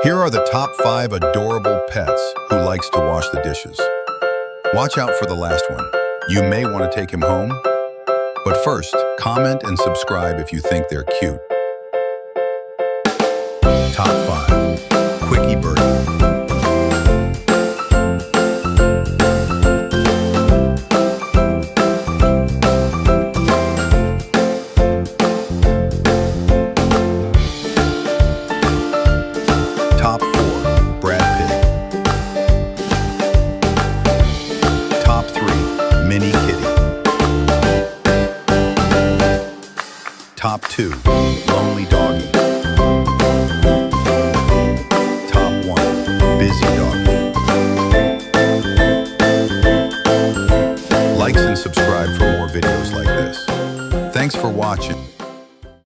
Here are the top 5 adorable pets who likes to wash the dishes. Watch out for the last one. You may want to take him home. But first, comment and subscribe if you think they're cute. Top 5.